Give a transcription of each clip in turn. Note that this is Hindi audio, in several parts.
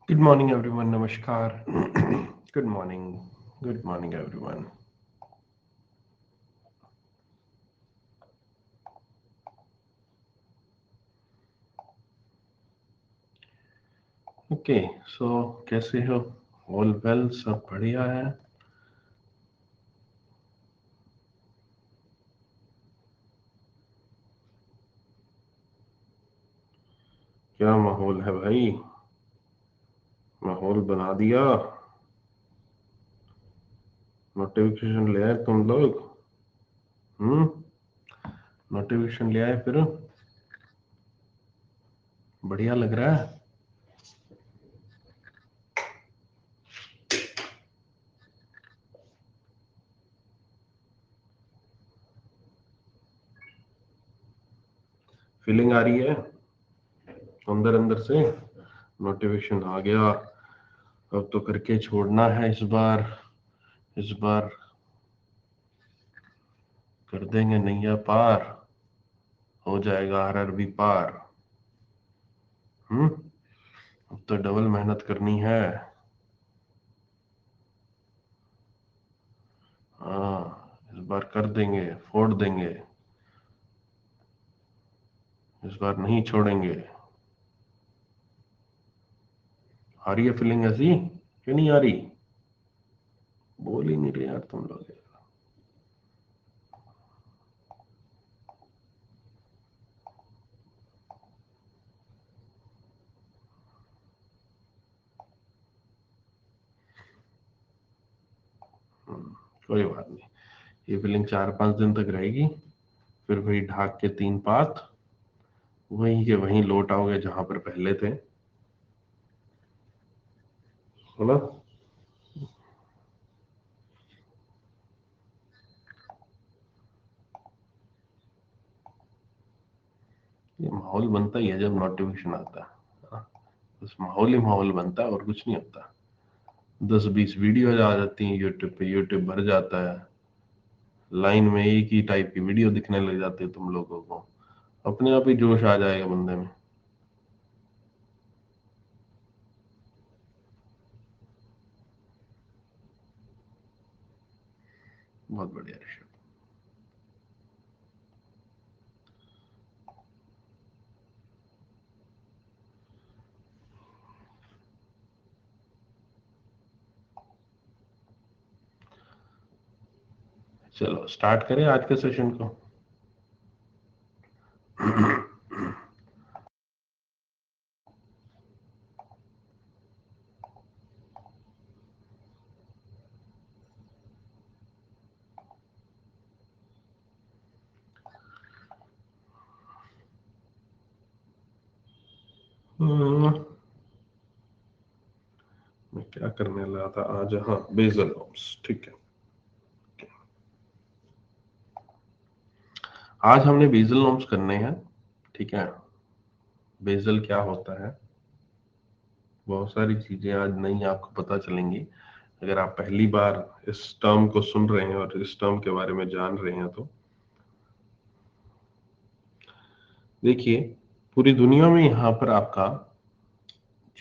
Good morning, everyone. Namaskar. Good morning. Good morning, everyone. Okay so कैसे हो? ऑल वेल, सब बढ़िया है। क्या माहौल है भाई? माहौल बना दिया। नोटिफिकेशन ले आए तुम लोग? हम्म। नोटिफिकेशन ले आए फिर? बढ़िया लग रहा है। फीलिंग आ रही है अंदर अंदर से? नोटिफिकेशन आ गया, अब तो करके छोड़ना है इस बार। इस बार कर देंगे नैया पार। हो जाएगा हर भी पार। हम्म। अब तो डबल मेहनत करनी है। हाँ, इस बार कर देंगे, फोड़ देंगे। इस बार नहीं छोड़ेंगे। आ रही है फीलिंग ऐसी कि नहीं आ रही? बोल ही नहीं रहे यार तुम लोग। कोई बात नहीं। ये फीलिंग 4-5 दिन तक रहेगी। फिर वही ढाक के तीन पात, वहीं के वहीं लौट आओगे जहां पर पहले थे। बोला। ये माहौल बनता ही है जब नोटिफिकेशन आता है। हाँ, बस माहौल ही माहौल बनता है और कुछ नहीं होता। 10-20 वीडियो आ जाती हैं यूट्यूब पे, यूट्यूब भर जाता है। लाइन में एक ही टाइप की वीडियो दिखने लग जाती है तुम लोगों को। अपने आप ही जोश आ जाएगा बंदे में। बहुत बढ़िया ऋषभ। चलो स्टार्ट करें आज के सेशन को। मैं क्या करने लगा था आज? हाँ, बेसल नॉर्म्स, ठीक है। आज हमने बेसल नॉर्म्स करने हैं, ठीक है। बेसल क्या होता है, बहुत सारी चीजें आज नई आपको पता चलेंगी। अगर आप पहली बार इस टर्म को सुन रहे हैं और इस टर्म के बारे में जान रहे हैं तो देखिए, पूरी दुनिया में यहाँ पर आपका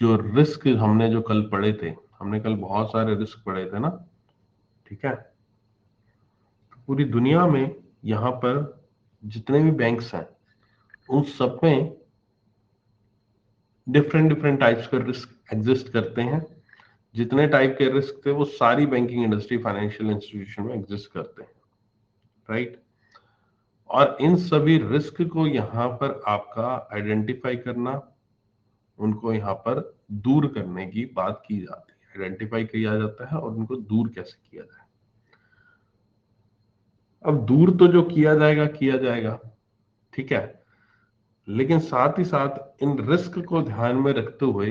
जो रिस्क हमने जो कल पढ़े थे, हमने कल बहुत सारे रिस्क पढ़े थे ना, ठीक है। पूरी दुनिया में यहाँ पर जितने भी बैंक्स हैं उन सब में डिफरेंट डिफरेंट टाइप्स के रिस्क एग्जिस्ट करते हैं। जितने टाइप के रिस्क थे वो सारी बैंकिंग इंडस्ट्री, फाइनेंशियल इंस्टीट्यूशन में एग्जिस्ट करते हैं, राइट। और इन सभी रिस्क को यहाँ पर आपका आइडेंटिफाई करना, उनको यहाँ पर दूर करने की बात की जाती है। आइडेंटिफाई किया जाता है और उनको दूर कैसे किया जाए। अब दूर तो जो किया जाएगा, ठीक है। लेकिन साथ ही साथ इन रिस्क को ध्यान में रखते हुए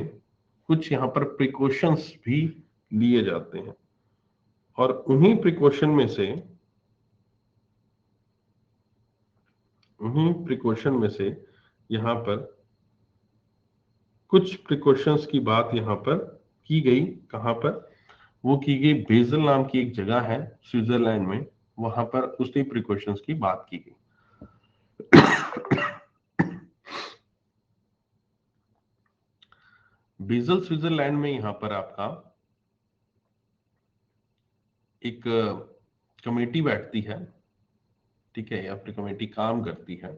कुछ यहाँ पर प्रिकॉशंस भी लिए जाते हैं। और उन्हीं प्रिकॉशन में से यहाँ पर कुछ प्रिकॉशंस की बात यहाँ पर की गई। कहाँ पर? वो की गई बेजल नाम की एक जगह है स्विट्जरलैंड में, वहां पर उसी प्रिकॉशंस की बात की गई। बेजल स्विट्जरलैंड में यहाँ पर आपका एक कमेटी बैठती है, ठीक है, या फिर कमेटी काम करती है,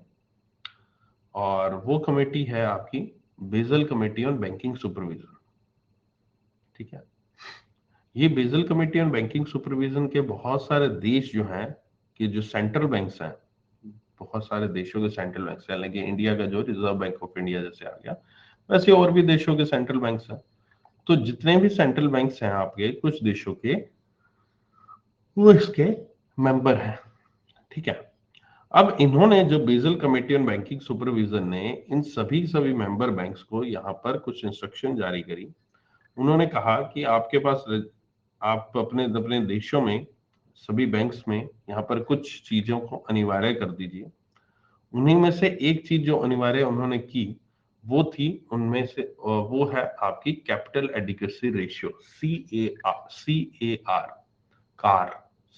और वो कमेटी है आपकी Basel committee on banking supervision, ठीक है। ये Basel committee on banking supervision के बहुत सारे देश जो हैं, कि जो सेंट्रल बैंक्स हैं, बहुत सारे देशों के सेंट्रल बैंक्स हैं, लेकिन इंडिया का जो रिजर्व बैंक ऑफ इंडिया जैसे आ गया, वैसे और भी देशों के सेंट्रल बैंक्स हैं। तो जितने भी सेंट्रल बैंक्स हैं आपके कुछ देशों के, वो इसके मेंबर हैं, ठीक है। अब इन्होंने जो Basel committee on banking supervision ने इन सभी मेंबर बैंक्स को यहाँ पर कुछ इंस्ट्रक्शन जारी करी। उन्होंने कहा कि आपके पास आप अपने अपने देशों में सभी बैंक्स में यहाँ पर कुछ चीजों को अनिवार्य कर दीजिए। उन्हीं में से एक चीज जो अनिवार्य उन्होंने की वो थी, उनमें से वो है आपकी capital adequacy ratio, CAR car,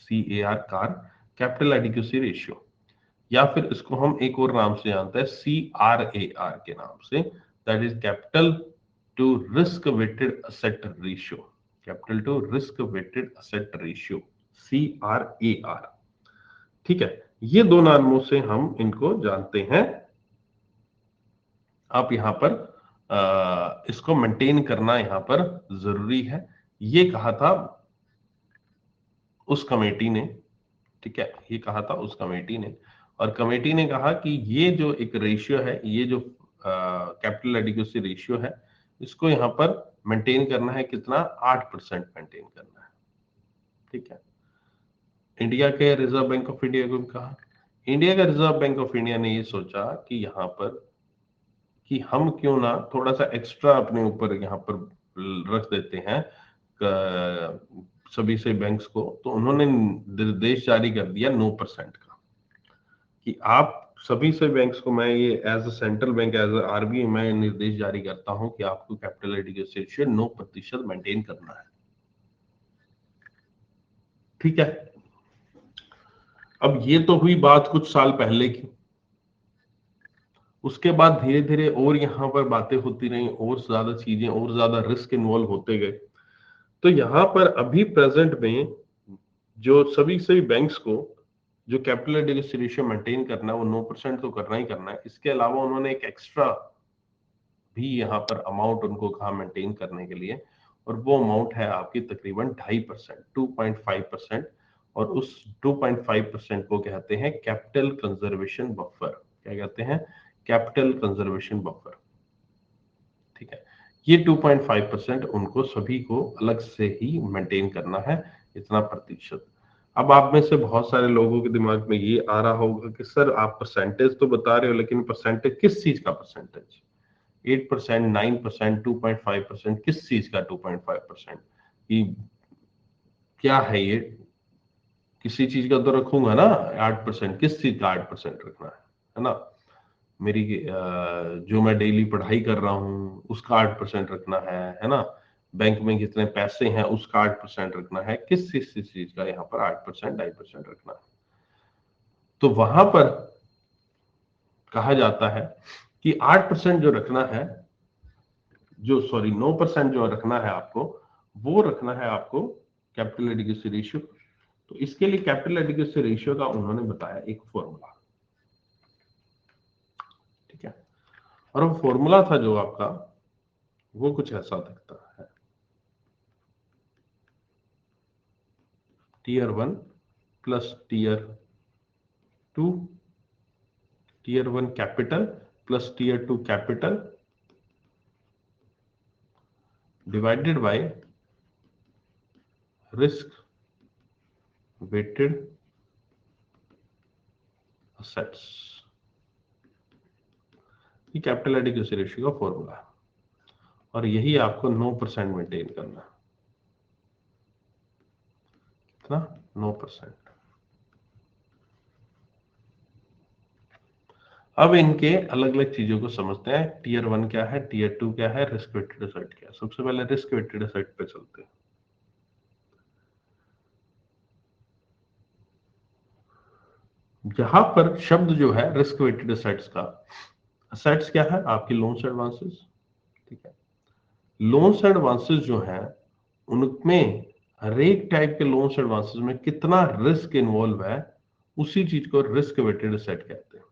CAR capital adequacy ratio, या फिर इसको हम एक और नाम से जानते हैं CRAR के नाम से, that is capital to risk weighted asset ratio, capital to risk weighted asset ratio, CRAR, ठीक है। ये दो नामों से हम इनको जानते हैं। आप यहाँ पर इसको मेंटेन करना यहाँ पर जरूरी है, ये कहा था उस कमेटी ने, ठीक है, ये कहा था उस कमेटी ने। और कमेटी ने कहा कि ये जो एक रेशियो है, ये जो कैपिटल एडिक्वेसी रेशियो है, इसको यहाँ पर मेंटेन करना है, कितना, 8% मेंटेन करना है, ठीक है। इंडिया के रिजर्व बैंक ऑफ इंडिया को भी कहा। इंडिया का रिजर्व बैंक ऑफ इंडिया ने ये सोचा कि यहाँ पर कि हम क्यों ना थोड़ा सा एक्स्ट्रा अपने ऊपर यहाँ पर रख देते हैं सभी से बैंक्स को। तो उन्होंने निर्देश जारी कर दिया 9% का, कि आप सभी से बैंक्स को, मैं ये as a central bank, as a RBI मैं निर्देश जारी करता हूं कि आपको कैपिटल एडिक्वेसी रेशियो 9% मेंटेन करना है, ठीक है। अब ये तो हुई बात कुछ साल पहले की। उसके बाद धीरे धीरे और यहाँ पर बातें होती रही, और ज्यादा चीजें और ज्यादा रिस्क इन्वॉल्व होते गए। तो यहाँ पर अभी प्रेजेंट में जो सभी बैंक्स को जो कैपिटल एडिक्वेसी रेशियो मेंटेन करना है वो 9% तो करना ही करना है। इसके अलावा उन्होंने एक एक्स्ट्रा भी यहाँ पर अमाउंट उनको कहा मेंटेन करने के लिए, और वो अमाउंट है आपकी तकरीबन 2.5%, 2.5%। और उस 2.5% को कहते हैं कैपिटल कंजर्वेशन बफर। क्या कहते हैं? कैपिटल कंजर्वेशन बफर, ठीक है। ये 2.5% उनको सभी को अलग से ही मेंटेन करना है, इतना प्रतिशत। अब आप में से बहुत सारे लोगों के दिमाग में ये आ रहा होगा कि सर आप परसेंटेज तो बता रहे हो, लेकिन परसेंटेज किस चीज का परसेंटेज? 8%, 9%, 2.5%, किस चीज का 2.5%? कि क्या है ये? किसी चीज का तो रखूंगा ना 8%, किस चीज का 8% रखना है ना? मेरी जो मैं डेली पढ़ाई कर रहा हूँ उसका 8% रखना है ना? बैंक में कितने पैसे हैं उसका 8% रखना है, किस चीज का यहाँ पर 8%, 2.5% रखना है? तो वहां पर कहा जाता है कि 8% जो रखना है, जो सॉरी 9% जो रखना है आपको, वो रखना है आपको कैपिटल एडिक्वेसी रेशियो। तो इसके लिए कैपिटल एडिक्वेसी रेशियो का उन्होंने बताया एक फॉर्मूला, ठीक है। और वो फॉर्मूला था जो आपका, वो कुछ ऐसा दिखता है, tier 1 plus tier 2, tier 1 capital plus tier 2 capital divided by risk weighted assets. ये कैपिटल एडिक्वेसी रेशियो का फॉर्मूला है, और यही आपको 9% मेंटेन करना है। कितना? 9%। अब इनके अलग अलग चीजों को समझते हैं। टीयर 1 क्या है, टीयर 2 क्या है, रिस्क वेटेड एसेट क्या है। सबसे पहले रिस्क वेटेड एसेट पे चलते हैं। जहां पर शब्द जो है रिस्क वेटेड एसेट्स का, असेट्स क्या है? आपकी लोन्स एडवांसेस, ठीक है। लोन्स एडवांसेस जो हैं उनमें हर एक टाइप के लोन्स एडवांसेस में कितना रिस्क इन्वॉल्व है, उसी चीज को रिस्क वेटेड एसेट कहते हैं।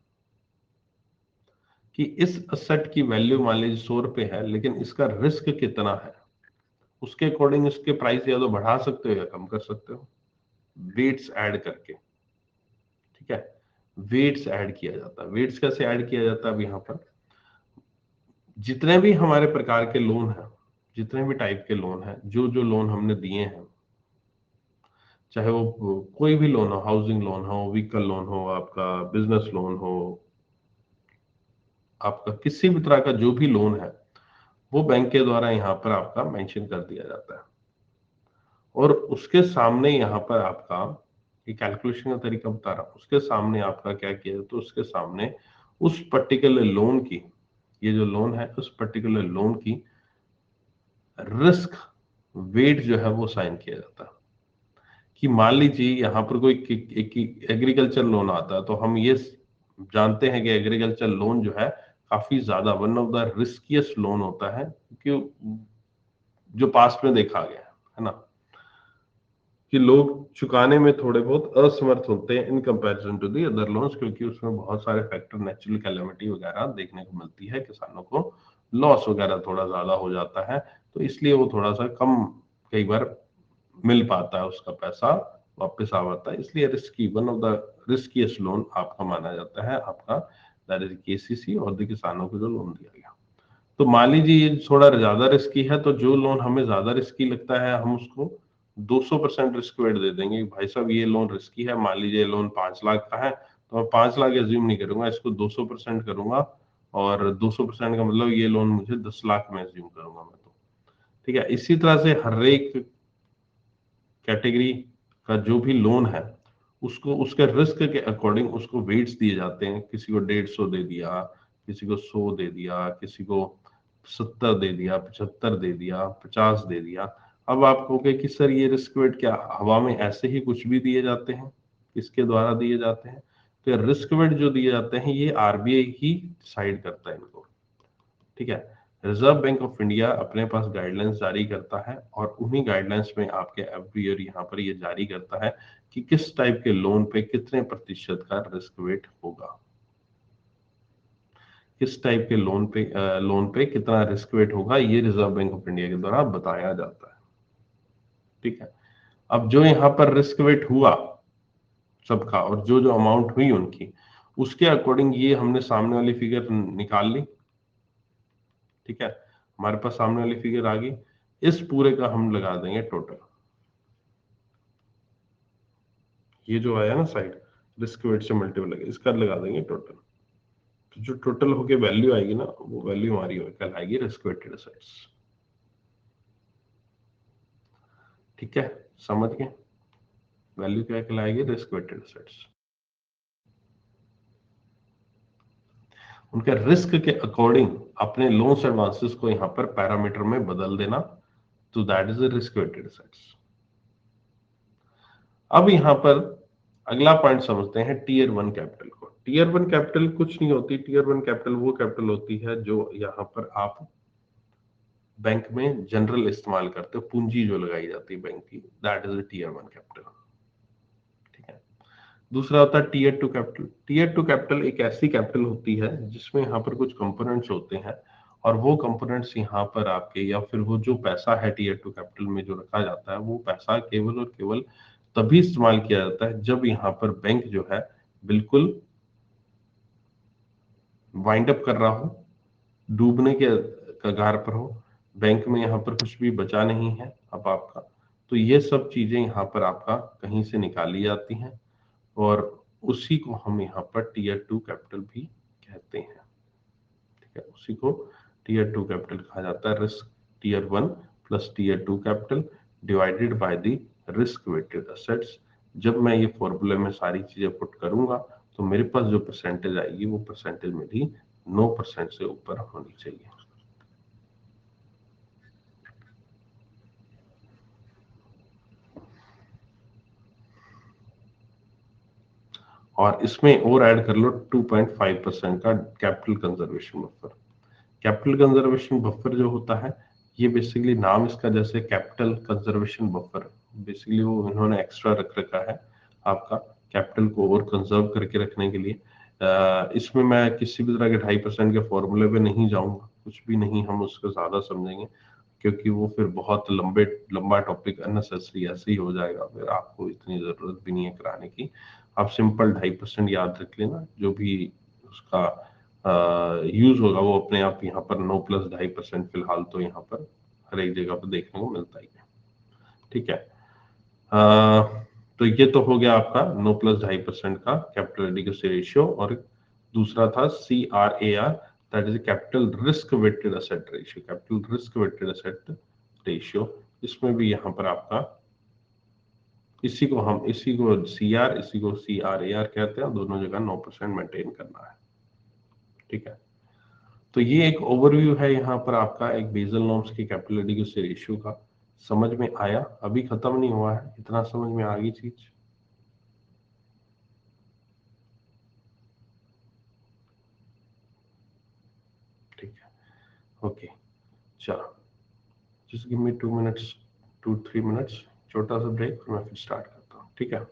कि इस एसेट की वैल्यू मान लीजिए 100 रुपए है, लेकिन इसका रिस्क कितना है, उसके अकॉर्डिंग इसके प्राइस या तो बढ़ा सकते हो या कम कर सकते हो, वेट्स ऐड करके। ठीक है, वेट्स ऐड किया जाता है। वेट्स कैसे ऐड किया जाता है? अब यहाँ पर जितने भी हमारे प्रकार के लोन हैं, जितने भी टाइप के लोन हैं, जो जो लोन हमने दिए हैं, चाहे वो कोई भी लोन हो, हाउसिंग लोन हो, व्हीकल लोन हो, आपका बिजनेस लोन हो, आपका किसी भी तरह का जो भी लोन है, वो बैंक के द्वारा यहाँ पर आपका मेंशन कर दिया जाता है। और उसके सामने यहाँ पर आपका ये कैलकुलेशन का तरीका बता रहा हूं, उसके सामने आपका क्या किया, तो उसके सामने उस पर्टिकुलर लोन की, ये जो लोन है उस पर्टिकुलर लोन की रिस्क वेट जो है वो साइन किया जाता है। कि मान लीजिए यहाँ पर कोई एग्रीकल्चर लोन आता है, तो हम ये जानते हैं कि एग्रीकल्चर लोन जो है काफी ज्यादा वन ऑफ द रिस्किएस्ट लोन होता है, क्योंकि जो पास्ट में देखा गया है ना, कि लोग चुकाने में थोड़े बहुत असमर्थ होते हैं in comparison to the other loans, क्योंकि उसमें बहुत सारे फैक्टर, नेचुरल कैलेमिटी वगैरह देखने को मिलती है, किसानों को लॉस वगैरह थोड़ा ज्यादा हो जाता है, तो इसलिए वो थोड़ा सा कम कई बार मिल पाता है, उसका पैसा वापस आ पाता है। इसलिए risky, one of the riskiest loan आपका माना जाता है आपका, दैट इज केसीसी, और द किसानों को जो लोन दिया गया। तो मान लीजिए ये थोड़ा ज्यादा रिस्की है, तो जो लोन हमें ज्यादा रिस्की लगता है हम उसको 200% रिस्क वेट दे देंगे। भाई साहब ये लोन रिस्की है, मान लीजिए लोन 5 लाख का है, तो मैं 5 लाख एज्यूम नहीं करूंगा, इसको 200% करूंगा, और 200% का मतलब ये लोन मुझे 10 लाख में एज्यूम करूंगा मैं। तो ठीक है, इसी तरह से हर एक कैटेगरी का जो भी लोन है, उसको उसके रिस्क के अकॉर्डिंग उसको वेट्स दिए जाते हैं। किसी को 150 दे दिया, किसी को 100 दे दिया, किसी को 70 दे दिया, 75 दे दिया, 50 दे दिया। अब आप कहोगे कि सर ये रिस्क वेट क्या हवा में ऐसे ही कुछ भी दिए जाते हैं, किसके द्वारा दिए जाते हैं? तो रिस्क वेट जो दिए जाते हैं ये आरबीआई ही डिसाइड करता है इनको। ठीक है, रिजर्व बैंक ऑफ इंडिया अपने पास गाइडलाइंस जारी करता है, और उन्हीं गाइडलाइंस में आपके एवरी ईयर यहाँ पर ये जारी करता है कि किस टाइप के लोन पे कितने प्रतिशत का रिस्क वेट होगा, किस टाइप के लोन पे कितना रिस्क वेट होगा, ये रिजर्व बैंक ऑफ इंडिया के द्वारा बताया जाता है। ठीक है, अब जो यहाँ पर रिस्क वेट हुआ सबका, और जो जो अमाउंट हुई उनकी, उसके अकॉर्डिंग ये हमने सामने वाली फिगर निकाल ली। ठीक है, हमारे पास सामने वाली फिगर आ गई, इस पूरे का हम लगा देंगे टोटल। ये जो आया ना साइड, रिस्क वेट से मल्टीपल लगे, इसका लगा देंगे टोटल। तो जो टोटल होके वैल्यू आएगी ना, वो वैल्यू हमारी कहलाएगी रिस्क वेटेड एसेट्स। ठीक है, समझ गए? वैल्यू क्या कहलाएगी? Risk weighted assets. उनके रिस्क के अकॉर्डिंग अपने लोन्स एडवांसेस को यहाँ पर पैरामीटर में बदल देना, तो that is risk weighted assets. अब यहाँ पर अगला पॉइंट समझते हैं टीयर 1 कैपिटल को। टीयर 1 कैपिटल कुछ नहीं होती, टीयर 1 कैपिटल वो कैपिटल होती है जो यहाँ पर आप बैंक में जनरल इस्तेमाल करते हो, पूंजी जो लगाई जाती है बैंक की, दैट इज टीयर 1 कैपिटल। ठीक है, दूसरा होता है टीयर 2 कैपिटल। टीयर 2 कैपिटल एक ऐसी कैपिटल होती है जिसमें यहाँ पर कुछ कंपोनेंट्स होते हैं, और वो कंपोनेंट्स यहाँ पर आपके, या फिर वो जो पैसा है टीयर 2 कैपिटल में जो रखा जाता है, वो पैसा केवल और केवल तभी इस्तेमाल किया जाता है जब यहाँ पर बैंक जो है बिल्कुल वाइंड अप कर रहा हो, डूबने के कगार पर हो, बैंक में यहाँ पर कुछ भी बचा नहीं है अब आपका, तो ये सब चीजें यहाँ पर आपका कहीं से निकाली जाती हैं, और उसी को हम यहाँ पर टीयर 2 कैपिटल भी कहते हैं। ठीक है, उसी को टीयर 2 कैपिटल कहा जाता है। Risk tier 1 plus tier 2 capital divided by the risk weighted assets. जब मैं ये फॉर्मूले में सारी चीजें पुट करूंगा, तो मेरे पास जो परसेंटेज आएगी वो परसेंटेज मेरी 9% से ऊपर होनी चाहिए। और इसमें और ऐड कर लो 2.5% का capital conservation buffer. Capital conservation buffer जो होता है, ये बेसिकली नाम इसका जैसे कैपिटल कंजर्वेशन बफर, बेसिकली वो इन्होंने एक्स्ट्रा रख रखा है आपका कैपिटल को और कंजर्व करके रखने के लिए। इसमें मैं किसी भी तरह के 2.5% के फॉर्मूले पे नहीं जाऊंगा, कुछ भी नहीं हम उसको ज्यादा समझेंगे, क्योंकि वो फिर बहुत लंबा टॉपिक अननेसेसरी ऐसे ही हो जाएगा, फिर आपको इतनी जरूरत भी नहीं है कराने की। आप सिंपल 2.5% याद रख लेना, जो भी उसका यूज होगा वो अपने आप यहाँ पर 9+2.5% फिलहाल तो यहाँ पर हर एक जगह पर देखने को मिलता ही है। ठीक है, तो ये तो हो गया आपका 9+2.5% का कैपिटल एडिक्वेसी रेशियो। और दूसरा था CRAR, that is capital risk weighted asset ratio, capital risk weighted asset ratio. इसमें भी यहाँ पर आपका इसी को CR, इसी को CRAR कहते हैं, दोनों जगह 9% मेंटेन करना है। ठीक है, तो ये एक ओवरव्यू है यहाँ पर आपका एक बेसल नॉर्म्स की कैपिटल एडिक्वेसी रेशियो का। समझ में आया? अभी खत्म नहीं हुआ है, इतना समझ में आ गई चीज? ठीक है, ओके, चलो, just give me 2 minutes, 2-3 minutes, छोटा सा ब्रेक, फिर मैं फिर स्टार्ट करता हूँ। ठीक है।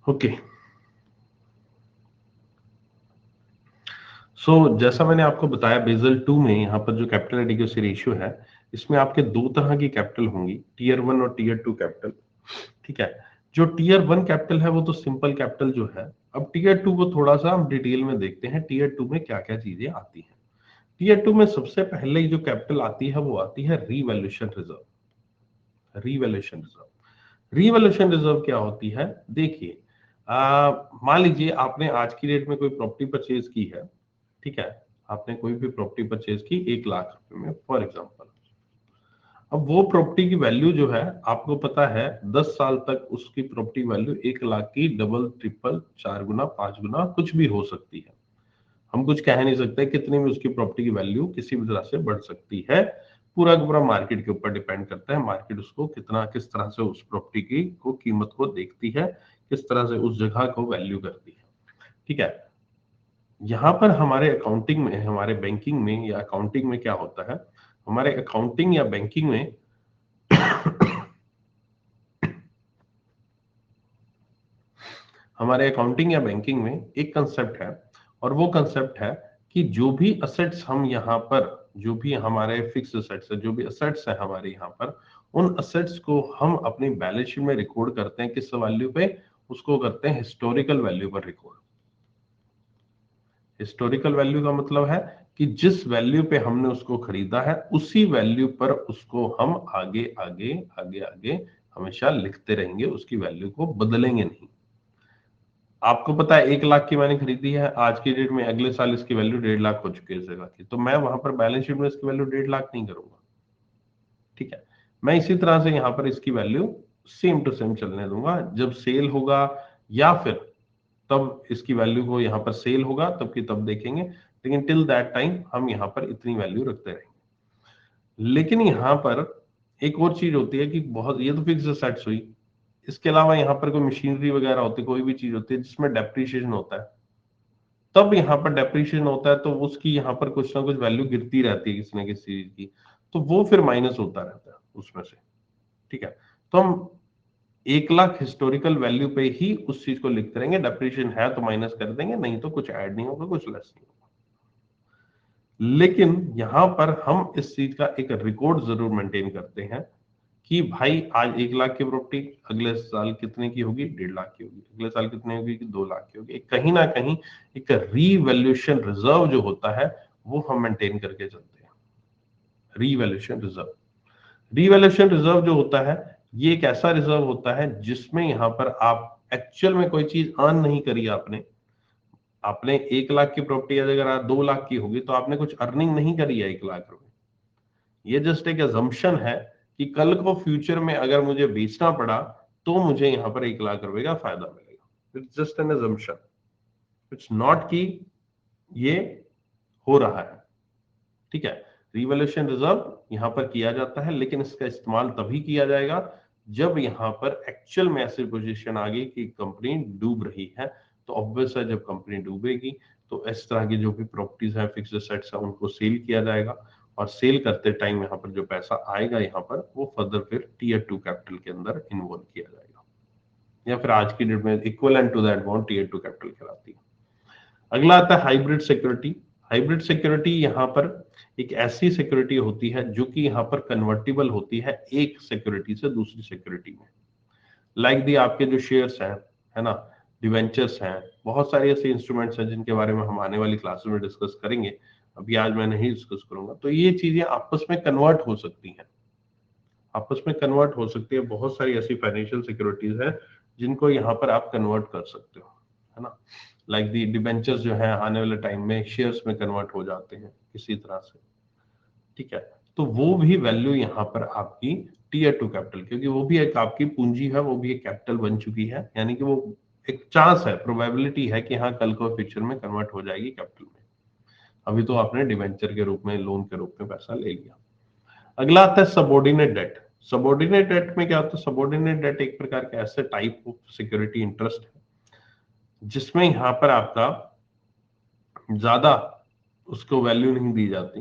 ओके, सो जैसा मैंने आपको बताया बेसल 2 में यहाँ पर जो कैपिटल एडिक्वेसी रेशियो है, इसमें आपके दो तरह की कैपिटल होंगी, टीयर 1 और टीयर 2 कैपिटल। ठीक है, जो टीयर 1 कैपिटल है वो तो सिंपल कैपिटल जो है। अब टीयर 2 को थोड़ा सा हम डिटेल में देखते हैं, टीयर 2 में क्या क्या चीजें आती हैं। टीयर 2 में सबसे पहले जो कैपिटल आती है वो आती है revaluation reserve. Revaluation reserve, revaluation reserve क्या होती है? देखिए, मान लीजिए आपने आज की डेट में कोई प्रॉपर्टी परचेज की है, ठीक है, आपने कोई भी प्रॉपर्टी परचेज की 1 लाख रुपए में फॉर एग्जांपल। अब वो प्रॉपर्टी की वैल्यू जो है, आपको पता है 10 साल तक उसकी प्रॉपर्टी वैल्यू 1 लाख की डबल ट्रिपल 4 गुना 5 गुना कुछ भी हो सकती है। हम कुछ कह नहीं सकते कितनी भी उसकी प्रॉपर्टी की वैल्यू किसी भी तरह से बढ़ सकती है। पूरा का पूरा मार्केट के ऊपर डिपेंड करता है, मार्केट उसको कितना किस तरह से उस प्रॉपर्टी की को कीमत को देखती है, किस तरह से उस जगह को वैल्यू करती है। ठीक है, यहाँ पर हमारे अकाउंटिंग में, हमारे बैंकिंग में या अकाउंटिंग में क्या होता है, हमारे अकाउंटिंग या बैंकिंग में हमारे अकाउंटिंग या बैंकिंग में एक कंसेप्ट है, और वो कंसेप्ट है कि जो भी असेट्स हम यहाँ पर, जो भी हमारे फिक्स असेट्स है, जो भी असेट्स है हमारे यहाँ पर, उन असेट्स को हम अपनी बैलेंस शीट में रिकॉर्ड करते हैं किस वैल्यू पे? उसको करते हैं हिस्टोरिकल वैल्यू पर रिकॉर्ड। हिस्टोरिकल वैल्यू का मतलब है कि जिस वैल्यू पे हमने उसको खरीदा है उसी वैल्यू पर उसको हम आगे आगे आगे आगे हमेशा लिखते रहेंगे, उसकी वैल्यू को बदलेंगे नहीं। आपको पता है 1 लाख की मैंने खरीदी है, आज की डेट में अगले साल इसकी वैल्यू 1.5 लाख हो चुकी है इस जगह की, तो मैं वहां पर बैलेंस शीट में इसकी वैल्यू 1.5 लाख नहीं करूंगा। ठीक है, मैं इसी तरह से यहाँ पर इसकी वैल्यू सेम टू सेम चलने दूंगा। जब सेल होगा या फिर तब इसकी वैल्यू को, यहाँ पर सेल होगा तब की तब देखेंगे, लेकिन टिल दैट टाइम हम यहाँ पर इतनी वैल्यू रखते रहेंगे। लेकिन यहाँ पर एक और चीज होती है कि बहुत, ये तो फिक्स एसेट्स हुई, इसके अलावा यहाँ पर कोई मशीनरी वगैरह होती है, कोई भी चीज होती है जिसमें डेप्रिसिएशन होता है, तब यहाँ पर डेप्रिसिएशन होता है तो उसकी यहाँ पर कुछ ना कुछ वैल्यू गिरती रहती है किसी न किसी चीज की, तो वो फिर माइनस होता रहता है उसमें से। ठीक है, तो हम 1 लाख हिस्टोरिकल वैल्यू पे ही उस चीज को लिखते रहेंगे, डेप्रिसिएशन है तो माइनस कर देंगे, नहीं तो कुछ ऐड नहीं होगा, कुछ लेस नहीं होगा। लेकिन यहाँ पर हम इस चीज का एक रिकॉर्ड जरूर मेंटेन करते हैं कि भाई आज 1 लाख की प्रॉपर्टी अगले साल कितने की होगी? 1.5 लाख की होगी, अगले साल कितने होगी? कि 2 लाख की होगी। कहीं ना कहीं एक रीवैल्यूएशन रिजर्व जो होता है वो हम मेंटेन करके चलते हैं। रीवैल्यूएशन रिजर्व, रीवैल्यूएशन रिजर्व जो होता है ये एक ऐसा रिजर्व होता है जिसमें यहाँ पर आप एक्चुअल में कोई चीज अर्न नहीं करी आपने, आपने 1 लाख की प्रॉपर्टी अगर 2 लाख की होगी तो आपने कुछ अर्निंग नहीं करी है 1 लाख रुपए। ये जस्ट एक अजम्पशन है कि कल को फ्यूचर में अगर मुझे बेचना पड़ा तो मुझे यहाँ पर 1 लाख रुपए का फायदा मिलेगा। It's just an assumption, it's not कि ये हो रहा है। ठीक है, रिवॉल्यूशन रिजर्व यहाँ पर किया जाता है, लेकिन इसका इस्तेमाल तभी किया जाएगा जब यहाँ पर एक्चुअल में ऐसी पोजीशन आ गई कि कंपनी डूब रही है। तो ऑब्वियस है जब कंपनी डूबेगी तो इस तरह की जो भी प्रॉपर्टीज है, फिक्स्ड एसेट्स है, उनको सेल किया जाएगा, और सेल करते टाइम यहाँ पर जो पैसा आएगा यहाँ पर वो फर्दर फिर टीयर 2 कैपिटल के अंदर इन्वॉल्व किया जाएगा, या फिर आज की डेट में equivalent to that amount tier 2 capital कहलाती है। अगला आता है हाइब्रिड सिक्योरिटी। हाइब्रिड सिक्योरिटी यहाँ पर एक ऐसी सिक्योरिटी होती है जो कि यहाँ पर कन्वर्टिबल होती है एक सिक्योरिटी से दूसरी सिक्योरिटी में। लाइक दी आपके जो शेयर्स हैं, है ना, डिवेंचर्स हैं, बहुत सारे ऐसे इंस्ट्रूमेंट्स हैं जिनके बारे में हम आने वाली क्लासेस में डिस्कस करेंगे, अभी आज मैं नहीं डिस्कस करूंगा। तो ये चीजें आपस में कन्वर्ट हो सकती हैं, आपस में कन्वर्ट हो सकती है। बहुत सारी ऐसी फाइनेंशियल सिक्योरिटीज है जिनको यहाँ पर आप कन्वर्ट कर सकते हो, है ना। लाइक दी डिबेंचर्स जो है आने वाले टाइम में शेयर्स में कन्वर्ट हो जाते हैं इसी तरह से। ठीक है, तो वो भी वैल्यू यहाँ पर आपकी टीयर 2 कैपिटल, क्योंकि वो भी एक आपकी पूंजी है, वो भी एक कैपिटल बन चुकी है, यानी कि वो एक चांस है, प्रोबेबिलिटी है कि हाँ कल को फ्यूचर में कन्वर्ट हो जाएगी कैपिटल में। अभी तो आपने डिबेंचर के रूप में, लोन के रूप में पैसा ले लिया। अगला आता है सबऑर्डिनेट डेट। सबऑर्डिनेट डेट में क्या होता है? सबऑर्डिनेट डेट एक प्रकार का ऐसे टाइप ऑफ सिक्योरिटी इंटरेस्ट है जिसमें यहाँ पर आपका ज्यादा उसको वैल्यू नहीं दी जाती।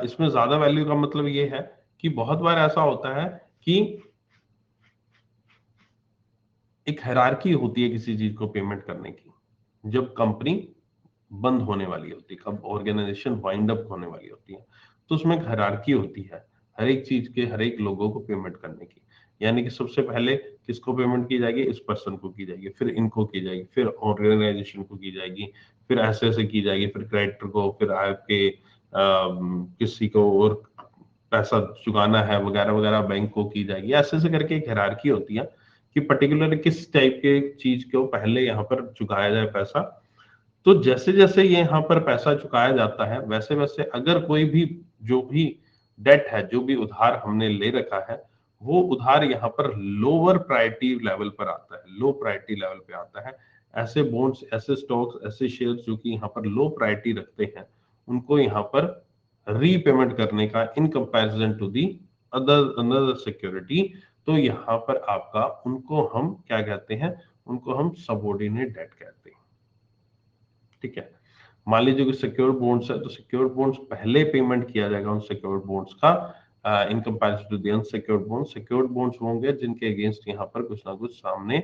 इसमें ज्यादा वैल्यू का मतलब ये है कि बहुत बार ऐसा होता है कि एक हायरार्की होती है किसी चीज को पेमेंट करने की। जब कंपनी बंद होने वाली होती है, कब ऑर्गेनाइजेशन वाइंड अप होने वाली होती है, तो उसमें एक हायरार्की होती है हर एक चीज के, हर एक लोगों को पेमेंट करने की। यानी कि सबसे पहले किसको पेमेंट की जाएगी, इस पर्सन को की जाएगी, फिर इनको की जाएगी, फिर ऑर्गेनाइजेशन को की जाएगी, फिर ऐसे ऐसे की जाएगी, फिर क्रेडिटर को, फिर आपके किसी को और पैसा चुकाना है वगैरह वगैरह बैंक को की जाएगी। ऐसे ऐसे करके एक हायरार्की होती है कि पर्टिकुलर किस टाइप के चीज को पहले यहाँ पर चुकाया जाए पैसा। तो जैसे जैसे ये यहाँ पर पैसा चुकाया जाता है, वैसे वैसे अगर कोई भी जो भी डेट है, जो भी उधार हमने ले रखा है, वो उधार यहाँ पर लोअर प्रायोरिटी लेवल पर आता है, लो प्रायोरिटी लेवल पे आता है। ऐसे बॉन्ड्स, ऐसे स्टॉक्स, ऐसे शेयर्स जो कि यहाँ पर लो प्रायोरिटी रखते हैं, उनको यहाँ पर रीपेमेंट करने का in comparison to the other another security, तो यहाँ पर आपका उनको हम क्या कहते हैं, उनको हम सबऑर्डिनेट डेट कहते हैं। ठीक है, मान लीजिए कि सिक्योर्ड बॉन्ड्स है, तो सिक्योर्ड बॉन्ड्स पहले पेमेंट किया जाएगा उन सिक्योर्ड बॉन्ड्स का in comparison to the unsecured bonds. Secured bonds होंगे जिनके अगेंस्ट यहाँ पर कुछ ना कुछ सामने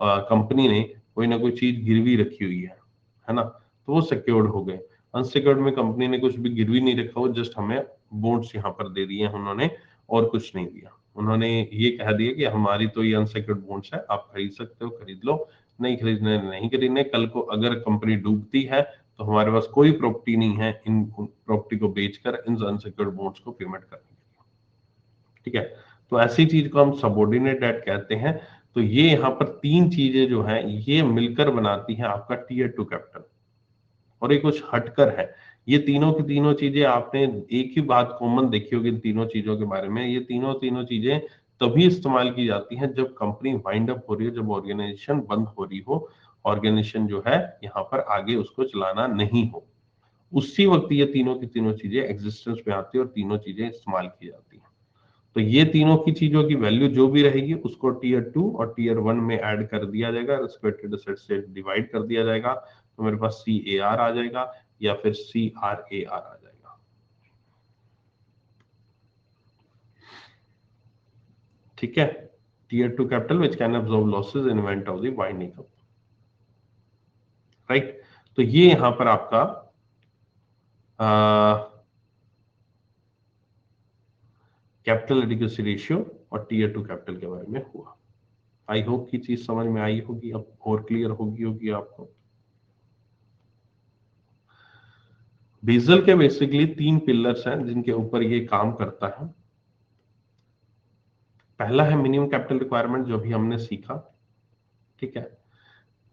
कंपनी ने कोई ना कोई चीज गिरवी रखी हुई है ना, तो वो सिक्योर्ड हो गए। अनसिक्योर्ड में कंपनी ने कुछ भी गिरवी नहीं रखा, वो जस्ट हमें बॉन्ड्स यहाँ पर दे दिए उन्होंने, और कुछ नहीं दिया। उन्होंने ये कह दिया कि हमारी तो ये अनसिक्योर्ड बॉन्ड्स है, आप खरीद सकते हो खरीद लो, नहीं खरीदने नहीं खरीदने, कल को अगर कंपनी डूबती है तो हमारे पास कोई प्रॉपर्टी नहीं है इन प्रॉपर्टी को बेचकर इन अनसिक्योर्ड बॉन्ड्स को पेमेंट करने के लिए। ठीक है, तो ऐसी चीज को हम सबऑर्डिनेट डेट कहते हैं। तो ये यहाँ पर तीन चीजें जो हैं ये मिलकर बनाती हैं आपका टीयर टू कैपिटल, और ये कुछ हटकर है। ये तीनों की तीनों चीजें आपने एक ही बात कॉमन देखी होगी इन तीनों चीजों के बारे में। ये तीनों तीनों चीजें तभी इस्तेमाल की जाती हैं जब कंपनी वाइंड अप हो रही है, जब ऑर्गेनाइजेशन बंद हो रही हो, ऑर्गेनाइजेशन जो है यहाँ पर आगे उसको चलाना नहीं हो, उसी वक्त ये तीनों की तीनों चीजें एग्जिस्टेंस में आती है और तीनों चीजें इस्तेमाल की जाती हैं। तो ये तीनों की चीजों की वैल्यू जो भी रहेगी उसको टीयर 2 और टीयर 1 में ऐड कर दिया जाएगा, रिस्क-वेटेड एसेट से डिवाइड कर दिया जाएगा, तो मेरे पास CAR आ जाएगा या फिर CRAR आ जाएगा। ठीक है, tier 2 capital which can absorb losses in event of the winding up, right. तो ये यहां पर आपका कैपिटल एडिक्वेसी रेशियो और टीयर 2 कैपिटल के बारे में हुआ। आई होप की चीज समझ में आई होगी, अब और क्लियर होगी आपको। बेसल के बेसिकली तीन पिलर्स हैं जिनके ऊपर ये काम करता है। पहला है मिनिमम कैपिटल रिक्वायरमेंट, जो भी हमने सीखा, ठीक है,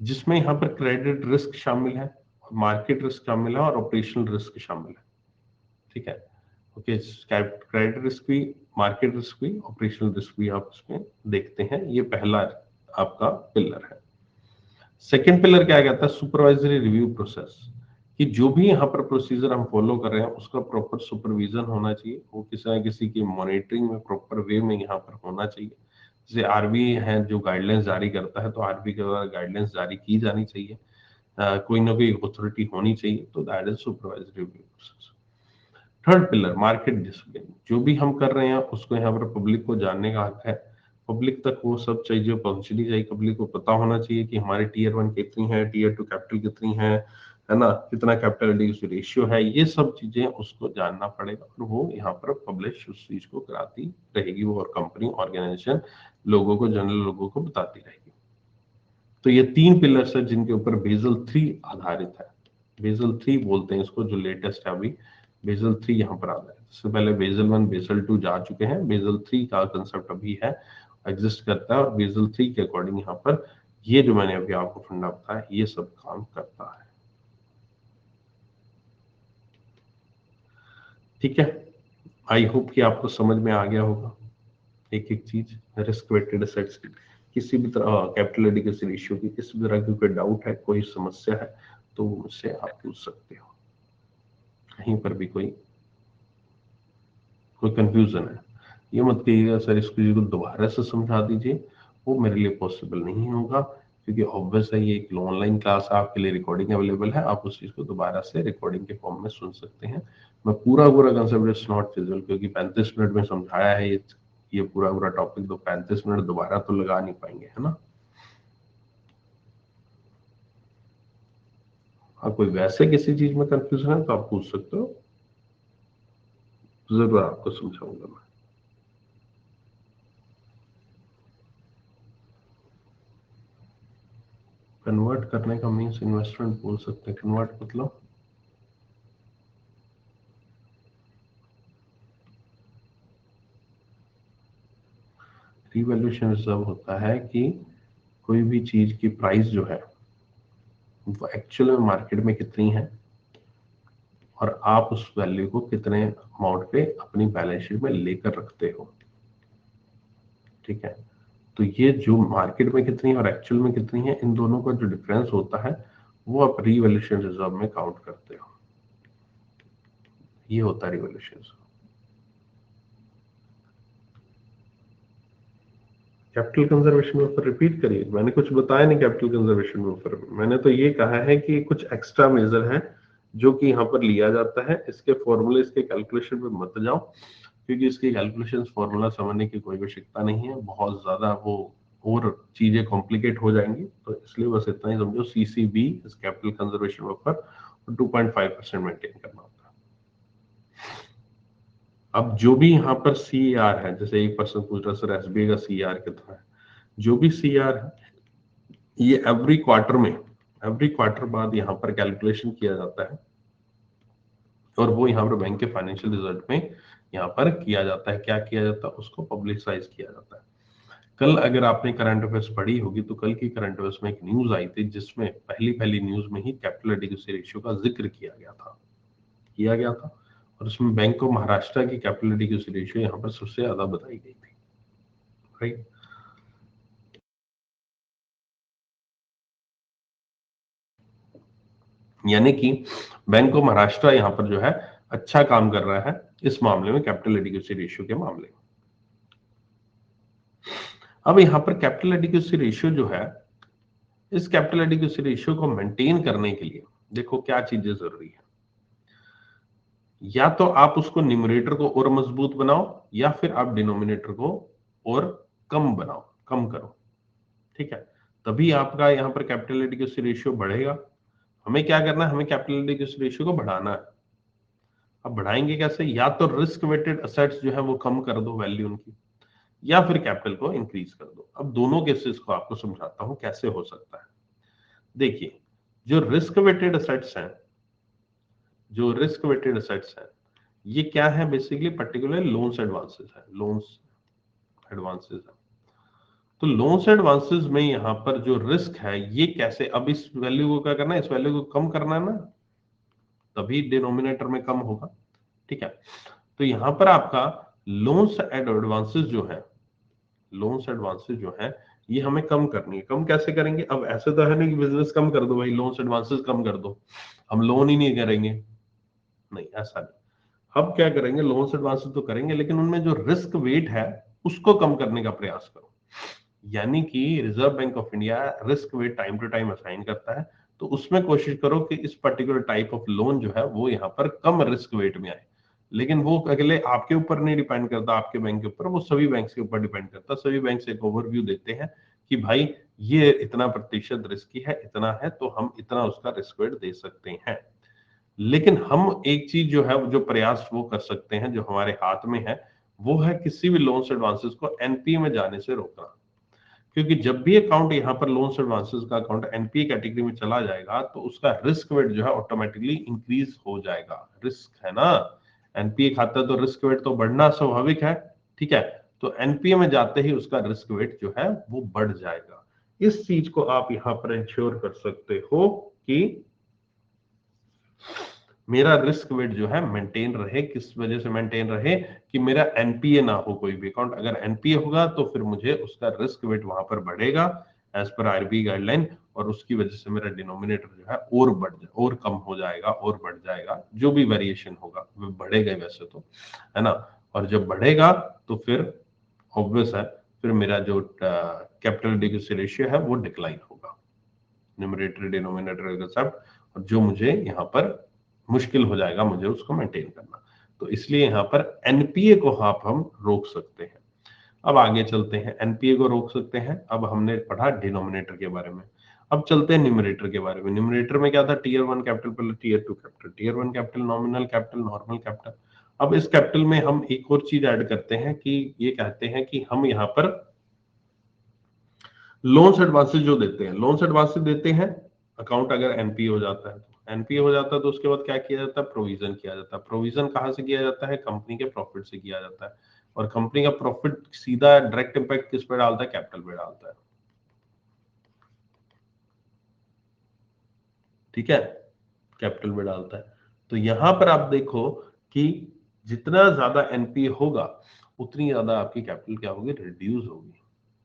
जिसमें यहाँ पर क्रेडिट रिस्क शामिल है, मार्केट रिस्क शामिल है और ऑपरेशनल रिस्क शामिल है। ठीक है, ओके, क्रेडिट रिस्क भी, मार्केट रिस्क भी, ऑपरेशनल रिस्क भी आप उसमें देखते हैं। ये पहला आपका पिलर है। सेकेंड पिलर क्या कहता है, सुपरवाइजरी रिव्यू प्रोसेस, कि जो भी यहाँ पर प्रोसीजर हम फॉलो कर रहे हैं उसका प्रॉपर सुपरविजन होना चाहिए, वो किसी न किसी की मॉनिटरिंग में प्रॉपर वे में यहाँ पर होना चाहिए। जैसे आरबीआई है जो गाइडलाइंस जारी करता है, तो आरबीआई के द्वारा गाइडलाइंस जारी की जानी चाहिए, कोई ना कोई अथॉरिटी होनी चाहिए, तो that is supervisory review process. Third pillar market discipline, जो भी हम कर रहे हैं उसको यहाँ पर पब्लिक को जानने का हक है, पब्लिक तक वो सब चीजें पहुंचनी चाहिए, पब्लिक को पता होना चाहिए कि हमारी टीयर 1 कितनी है, टीयर 2 कैपिटल कितनी है ना, कितना कैपिटल एडिक्वेसी रेशियो है, ये सब चीजें उसको जानना पड़ेगा और वो यहाँ पर पब्लिश उस चीज को कराती रहेगी वो, और कंपनी ऑर्गेनाइजेशन लोगों को, जनरल लोगों को बताती रहेगी। तो ये तीन पिलर्स है जिनके ऊपर बेसल 3 आधारित है। बेसल 3 बोलते हैं इसको, जो लेटेस्ट है अभी बेसल 3 यहाँ पर आ रहा है। इससे पहले बेसल 1 बेसल 2 जा चुके हैं, बेसल 3 का कंसेप्ट अभी है, एग्जिस्ट करता है, और बेसल 3 के अकॉर्डिंग यहाँ पर ये जो मैंने अभी आपको फंडा बताया ये सब काम करता है। ठीक है, आई होप कि आपको समझ में आ गया होगा एक एक चीज। रिस्क वेटेड एसेट्स की किसी भी तरह, कैपिटल एडिक्वेसी रेशियो की किसी भी तरह की कोई डाउट है, कोई समस्या है, तो मुझसे आप पूछ सकते हो। कहीं पर भी कोई कंफ्यूजन है, ये मत कहिएगा सर इसको चीज को दोबारा से समझा दीजिए, वो मेरे लिए पॉसिबल नहीं होगा, क्योंकि ऑब्वियस है ये एक ऑनलाइन क्लास है, आपके लिए रिकॉर्डिंग अवेलेबल है, आप उस चीज को दोबारा से रिकॉर्डिंग के फॉर्म में सुन सकते हैं। मैं पूरा कंसेप्ट इज नॉट फिजिबल, क्योंकि 35 मिनट में समझाया है ये पूरा टॉपिक, तो 35 मिनट दोबारा तो लगा नहीं पाएंगे, है ना। हाँ, कोई वैसे किसी चीज में कंफ्यूजन है तो आप पूछ सकते हो, जरूर आपको समझाऊंगा मैं। कन्वर्ट करने का मीन्स इन्वेस्टमेंट बोल सकते हैं, कन्वर्ट मतलब रिवैल्यूएशन रिजर्व होता है कि कोई भी चीज की प्राइस जो है वो एक्चुअल में मार्केट में कितनी है और आप उस वैल्यू को कितने अमाउंट पे अपनी बैलेंस शीट में लेकर रखते हो, ठीक है। तो ये जो मार्केट में कितनी है और एक्चुअल में कितनी है, इन दोनों का जो डिफरेंस होता है वो आप रिवैल्यूएशन रिजर्व में काउंट करते हो, ये होता है रिवैल्यूएशन रिजर्व। कैपिटल कंजर्वेशन में ऊपर रिपीट करिए, मैंने कुछ बताया नहीं कैपिटल कंजर्वेशन में ऊपर, मैंने तो ये कहा है कि कुछ एक्स्ट्रा मेजर है जो कि यहाँ पर लिया जाता है। इसके फॉर्मूले, इसके कैलकुलेशन पे मत जाओ, क्योंकि इसके कैलकुलेशन फॉर्मूला समझने की कोई आवश्यकता नहीं है, बहुत ज्यादा वो और चीजें कॉम्प्लिकेट हो जाएंगी। तो इसलिए बस इतना ही समझो, सीसीबी इस कैपिटल कंजर्वेशन ऊपर 2.5% मेंटेन करना होता है। अब जो भी यहाँ पर सी आर है, जैसे एक पर्सन पूछ रहा सर एसबीआई का सी आर कितना है, जो भी सी आर है ये एवरी क्वार्टर में, एवरी क्वार्टर बाद यहाँ पर कैलकुलेशन किया जाता है और वो यहाँ पर बैंक के फाइनेंशियल रिजल्ट में यहाँ पर किया जाता है। क्या किया जाता है, उसको पब्लिसाइज किया जाता है। कल अगर आपने करंट अफेयर्स पढ़ी होगी तो कल की करंट अफेयर्स में एक न्यूज आई थी जिसमें पहली पहली न्यूज में ही कैपिटल एडिक्वेसी रेशियो का जिक्र किया गया था और उसमें बैंक ऑफ महाराष्ट्र की कैपिटल एडिक्वेसी रेशियो यहाँ पर सबसे ज्यादा बताई गई थी, राइट। यानी कि बैंक ऑफ महाराष्ट्र यहाँ पर जो है अच्छा काम कर रहा है इस मामले में, कैपिटल एडिक्वेसी रेशियो के मामले में। अब यहाँ पर कैपिटल एडिक्वेसी रेशियो जो है, इस कैपिटल एडिक्वेसी रेशियो को मेंटेन करने के लिए देखो क्या चीजें जरूरी है। या तो आप उसको न्यूमरेटर को और मजबूत बनाओ या फिर आप डिनोमिनेटर को और कम बनाओ, कम करो, ठीक है। तभी आपका यहाँ पर कैपिटल एडिक्वेसी रेशियो बढ़ेगा। हमें क्या करना है, हमें कैपिटल एडिक्वेसी रेशियो को बढ़ाना है। अब बढ़ाएंगे कैसे, या तो रिस्क वेटेड असेट्स जो है वो कम कर दो वैल्यू उनकी, या फिर कैपिटल को इंक्रीज कर दो। अब दोनों केसेस को आपको समझाता हूं कैसे हो सकता है। देखिए, जो रिस्क वेटेड असेट्स हैं, जो रिस्क वेटेड असेट्स हैं, ये क्या है, बेसिकली पर्टिकुलर लोन्स एडवांसेस है, लोन्स एडवांसेस है। तो लोन्स एडवांसेस में यहाँ पर जो रिस्क है ये कैसे, अब इस वैल्यू को क्या करना है, इस वैल्यू को कम करना है ना, तभी डिनोमिनेटर में कम होगा, ठीक है। तो यहाँ पर आपका लोन्स एंड एडवांसेस जो है, लोन्स एडवांसेस जो है ये हमें कम करनी है। कम कैसे करेंगे, अब ऐसे तो है नहीं कि बिजनेस कम कर दो भाई, लोन्स एडवांसेस कम कर दो, हम लोन ही नहीं करेंगे, नहीं ऐसा नहीं। अब क्या करेंगे, लोन्स एडवांसेस तो करेंगे लेकिन उनमें जो रिस्क वेट है उसको कम करने का प्रयास करो। यानी कि Reserve Bank of India risk weight time to time assign करता है, तो उसमें कोशिश करो कि इस पर्टिकुलर टाइप ऑफ लोन जो है वो यहाँ पर कम रिस्क वेट में आए। लेकिन वो अगले आपके ऊपर नहीं डिपेंड करता, आपके बैंक के ऊपर, वो सभी बैंक के ऊपर डिपेंड करता है। सभी बैंक एक ओवरव्यू देते हैं कि भाई ये इतना प्रतिशत रिस्की है, इतना है, तो हम इतना उसका रिस्क वेट दे सकते हैं। लेकिन हम एक चीज जो है, जो प्रयास वो कर सकते हैं जो हमारे हाथ में है, वो है किसी भी लोन्स एडवांसेस को एनपीए में जाने से रोकना। क्योंकि जब भी अकाउंट यहाँ पर लोन्स एडवांसेस का अकाउंट एनपीए कैटेगरी में चला जाएगा तो उसका रिस्क वेट जो है ऑटोमेटिकली इंक्रीज हो जाएगा। रिस्क है ना, एनपीए खाता तो रिस्क वेट तो बढ़ना स्वाभाविक है, ठीक है। तो एनपीए में जाते ही उसका रिस्क वेट जो है वो बढ़ जाएगा। इस चीज को आप यहाँ पर इंश्योर कर सकते हो कि मेरा रिस्क वेट जो है मेंटेन रहे। किस वजह से मेंटेन रहे, कि मेरा एनपीए ना हो कोई भी अकाउंट। अगर एनपीए होगा तो फिर मुझे उसका रिस्क वेट वहां पर बढ़ेगा एज पर आरबीआई गाइडलाइन, और उसकी वजह से मेरा डिनोमिनेटर जो है और और कम हो जाएगा और बढ़ जाएगा। जो भी वेरिएशन होगा वो बढ़ेगा वैसे तो, है ना। और जब बढ़ेगा तो फिर ऑब्वियस है, फिर मेरा जो कैपिटल एडिक्वेसी रेशियो है वो डिक्लाइन होगा, न्यूमरेटर डिनोमिनेटर का सब, और जो मुझे यहाँ पर मुश्किल हो जाएगा मुझे उसको मेंटेन करना। तो इसलिए यहाँ पर एनपीए को हम रोक सकते हैं। अब आगे चलते हैं, एनपीए को रोक सकते हैं। अब हमने पढ़ा डिनोमिनेटर के बारे में, अब चलते हैं न्यूमरेटर के बारे में। न्यूमरेटर में क्या था, tier 1 capital plus tier 2 capital. Tier 1 capital nominal capital, normal capital. अब इस कैपिटल में हम एक और चीज ऐड करते हैं कि ये कहते हैं कि हम यहाँ पर लोन्स एडवांसेस जो देते हैं, लोन्स एडवांसेस देते हैं, अकाउंट अगर एनपीए हो जाता है, तो एनपीए हो जाता है तो उसके बाद क्या किया जाता है, प्रोविजन किया जाता है। प्रोविजन कहाँ से किया जाता है, कंपनी के प्रॉफिट से किया जाता है। और कंपनी का प्रॉफिट सीधा डायरेक्ट इंपैक्ट किस पे डालता है, कैपिटल पे डालता है। ठीक है, कैपिटल में डालता है। तो यहां पर आप देखो कि जितना ज्यादा एनपीए होगा उतनी ज्यादा आपकी कैपिटल क्या होगी, रिड्यूस होगी।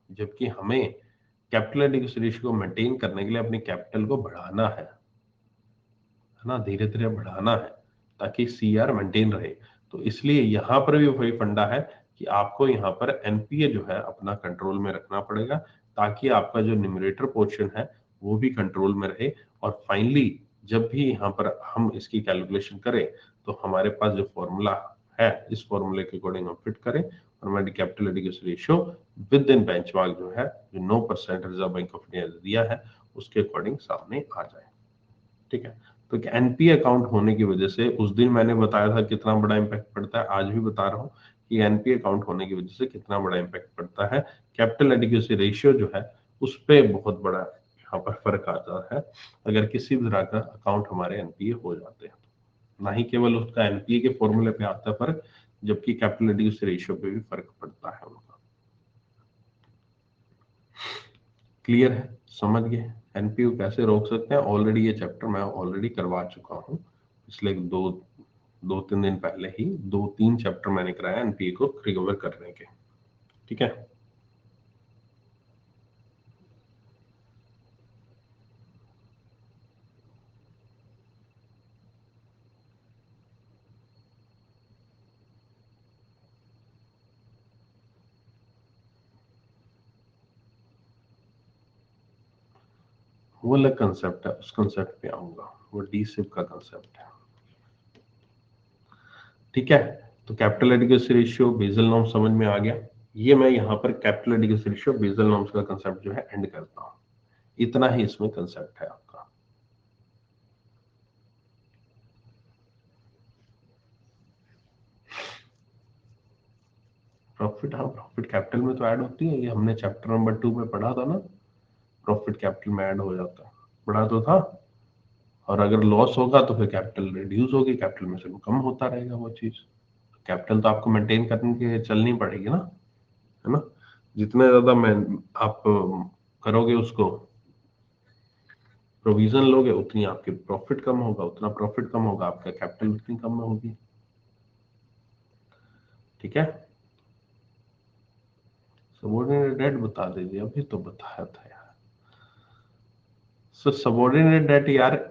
जबकि हमें कैपिटल एडिक्वेसी रेशियो को मेंटेन करने के लिए अपनी कैपिटल को बढ़ाना है ना, धीरे धीरे बढ़ाना है ताकि सीआर मेंटेन रहे। तो इसलिए यहां पर भी वही फंडा है कि आपको यहाँ पर एनपीए जो है अपना कंट्रोल में रखना पड़ेगा, ताकि आपका जो न्यूमरेटर पोर्शन है वो भी कंट्रोल में रहे। और फाइनली जब भी यहाँ पर हम इसकी कैलकुलेशन करें तो हमारे पास जो फॉर्मूला है, इस फॉर्मूले के अकॉर्डिंग हम फिट करें और हमारी capital adequacy ratio with in benchmark जो है, जो 9% रिजर्व बैंक ऑफ इंडिया ने दिया है, उसके अकॉर्डिंग सामने आ जाए। ठीक है, तो एनपीए अकाउंट होने की वजह से, उस दिन मैंने बताया था कितना बड़ा इंपैक्ट पड़ता है, आज भी बता रहा हूँ कि एनपीए अकाउंट होने की वजह से कितना बड़ा इंपैक्ट पड़ता है। कैपिटल एडिक्वेसी रेशियो जो है उस पर बहुत बड़ा यहाँ पर फर्क आता है अगर किसी भी तरह का अकाउंट हमारे एनपीए हो जाते हैं। ना ही केवल उसका एनपीए के फॉर्मूले पे आता है फर्क, जबकि कैपिटल एडिक्वेसी रेशियो पे भी फर्क पड़ता है उनका। क्लियर है, समझ गए एनपीए को कैसे रोक सकते हैं। ऑलरेडी ये चैप्टर मैं ऑलरेडी करवा चुका हूँ पिछले दो तीन दिन पहले ही, 2-3 चैप्टर मैंने कराया एनपीए को रिकवर करने के। ठीक है, वो अलग कंसेप्ट है, उस कंसेप्ट पे आऊंगा, वो डीसिप का कंसेप्ट है। ठीक है, तो capital adequacy ratio, Basel norm समझ में आ गया। ये मैं यहाँ पर capital adequacy ratio, Basel norms का कंसेप्ट जो है एंड करता हूँ। इतना ही इसमें कंसेप्ट है आपका। प्रॉफिट, हाँ प्रॉफिट कैपिटल में तो ऐड होती है, ये हमने चैप्टर नंबर 2 में पढ़ा था ना, प्रॉफिट कैपिटल में ऐड हो जाता है, पढ़ा तो था। और अगर लॉस होगा तो फिर कैपिटल रिड्यूस होगी, कैपिटल में से कम होता रहेगा वो चीज। कैपिटल तो आपको मेंटेन करने के चलनी पड़ेगी ना, है ना। जितने ज्यादा मैं आप करोगे उसको, प्रोविजन लोगे, उतनी आपके प्रॉफिट कम होगा, उतना प्रॉफिट कम होगा, आपका कैपिटल उतनी कम होगी। ठीक है, सबऑर्डिनेट डेट बता दीजिए, अभी तो बताया था यार। सर सबऑर्डिनेट डेट यार,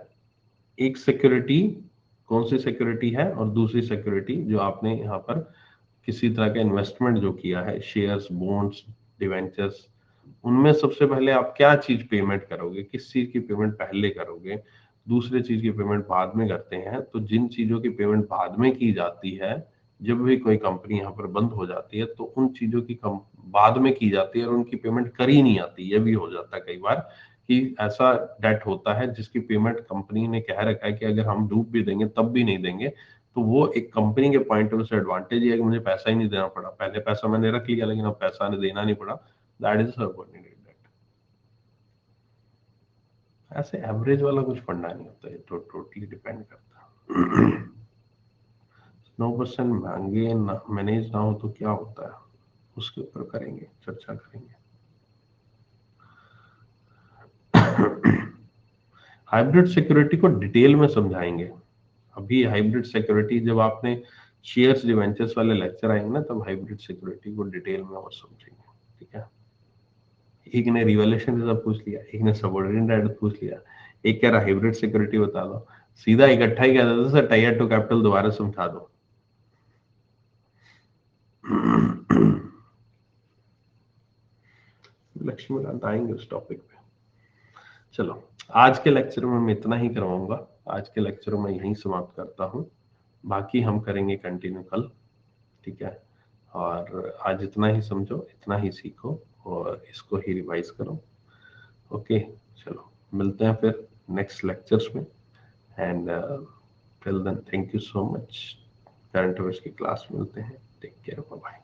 एक सिक्योरिटी, कौन सी सिक्योरिटी है, और दूसरी सिक्योरिटी जो आपने यहाँ पर किसी तरह का इन्वेस्टमेंट जो किया है, शेयर्स, बॉन्ड्स, डिवेंचर्स, उनमें सबसे पहले आप क्या चीज पेमेंट करोगे, किस चीज की पेमेंट पहले करोगे, दूसरे चीज की पेमेंट बाद में करते हैं। तो जिन चीजों की पेमेंट बाद में की जाती है, जब भी कोई कंपनी यहाँ पर बंद हो जाती है तो उन चीजों की बाद में की जाती है और उनकी पेमेंट करी नहीं आती। ये भी हो जाता है कई बार कि ऐसा डेट होता है जिसकी पेमेंट कंपनी ने कह रखा है कि अगर हम डूब भी देंगे तब भी नहीं देंगे। तो वो एक कंपनी के पॉइंट ऑफ व्यू से एडवांटेज है कि मुझे पैसा ही नहीं देना पड़ा, पहले पैसा मैंने रख लिया लेकिन अब पैसा देना नहीं पड़ा। That is subordinate debt. ऐसे एवरेज वाला कुछ फंडा नहीं होता है, तो टोटली डिपेंड करता है। 9% महंगे मैनेज ना हो तो क्या होता है, उसके ऊपर करेंगे, चर्चा करेंगे। हाइब्रिड सिक्योरिटी को डिटेल में समझाएंगे। अभी हाइब्रिड सिक्योरिटी, जब आपने शेयर्स डिवेंचर्स वाले लेक्चर आएंगे ना, तब हाइब्रिड सिक्योरिटी को डिटेल में और समझेंगे। ठीक है, एक ने रिवॉल्यूशन रिजर्व पूछ लिया, एक ने सबऑर्डिनेट डेट पूछ लिया, एक कह रहा हाइब्रिड सिक्योरिटी बता दो, सीधा इकट्ठा ही कह देता सर टायर टू कैपिटल दोबारा समझा दो। लक्ष्मीकांत आएंगे उस टॉपिक पे। चलो, आज के लेक्चर में मैं इतना ही करवाऊंगा, आज के लेक्चर में यहीं समाप्त करता हूँ, बाकी हम करेंगे कंटिन्यू कल। ठीक है, और आज इतना ही समझो, इतना ही सीखो और इसको ही रिवाइज करो। ओके, चलो मिलते हैं फिर नेक्स्ट लेक्चर्स में, and till then thank you so much. Current affairs की क्लास मिलते हैं, टेक केयर, बाय बाय।